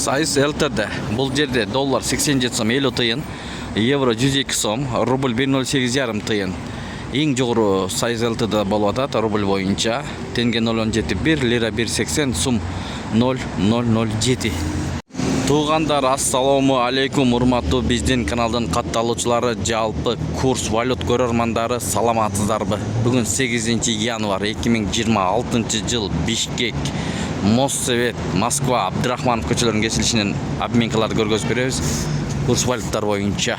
Сайыс ЛТД. Бұл жерде доллар 87 сом 50 тиын, евро 102 сом, рубль 108,5 тиын. Ең жоғары сайыс ЛТД болып атат рубль бойынша. Тенге 0.17, лира 1.80, сум 0.007. Туғандар, ассаламу алейкум, урматтуу биздин каналдын катталуучулары, жалпы курс валют көрөрмандары, саламатсыздарбы? Бүгүн 8 январь 2026 жыл Бишкек, Моссовет, Москва, Абдрахманов көчөлөрүнүн кесилишинен обменкаларды көргөзүп беребиз. Курс валюттар боюнча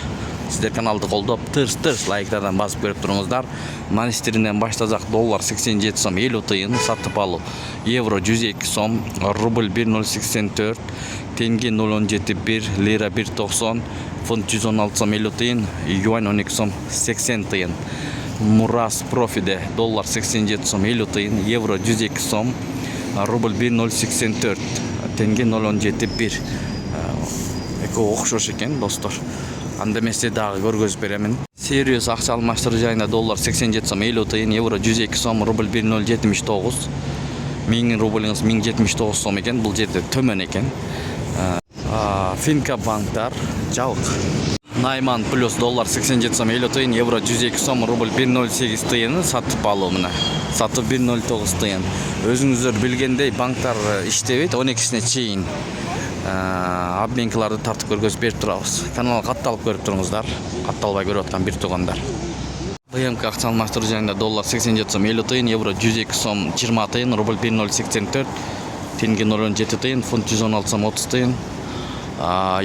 сиздер каналды колдоп, тырс лайктардан басып көрүп туруңуздар. Манистеринен баштасак, доллар 87 сом 50 тыйын сатып алуу, евро 102 сом, рубль 1.084, тенге 0.17, лира 1.90, фунт 116 сом 50 тыйын, юань 12 сом 80 тыйын. Мурас профиде доллар 87 сом 50 тыйын, евро 102 сом, рубль 1.084, тенге 0.17. Эко окшош экен, достор. Анда эмесе дагы көргөзүп беремин. Serious акча алмаштыруу жайында доллар 87 сом 50 тыйын, евро 102 сом, рубль 1.079. Менин рублиңиз 1079 сом экен, бул жерде төмөн экен. Финка банктар жабык. Найман плюс доллар 87 сом 50 тыйын, евро 102 сом, рубль 1.08 тыйын сатып алуу мына. Сатып 1.09 тыйын. Өзүңүздөр билгендей банктар иштебейт 12-сине чейин. Обменкаларды тартып көргөзүп берип турабыз. Каналга катталып көрүп туруңуздар. Катталбай көрүп аткан бир туугандар. БМК акча алмаштыруу жайында доллар 87 сом 50 тыйын, евро 102 сом 20 тыйын, рубль 1.084, тенге 0.7 тыйын, фунт 116 сом 30 тыйын,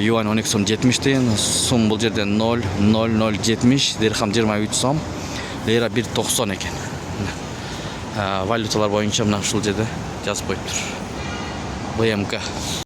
юань 12 сом 70 тыйын, сум бул жерде 0.0070, дирхам 23 сом, лира 1.90 экен. Валюталар боюнча мына ушул жерде жазып коюптур. БМК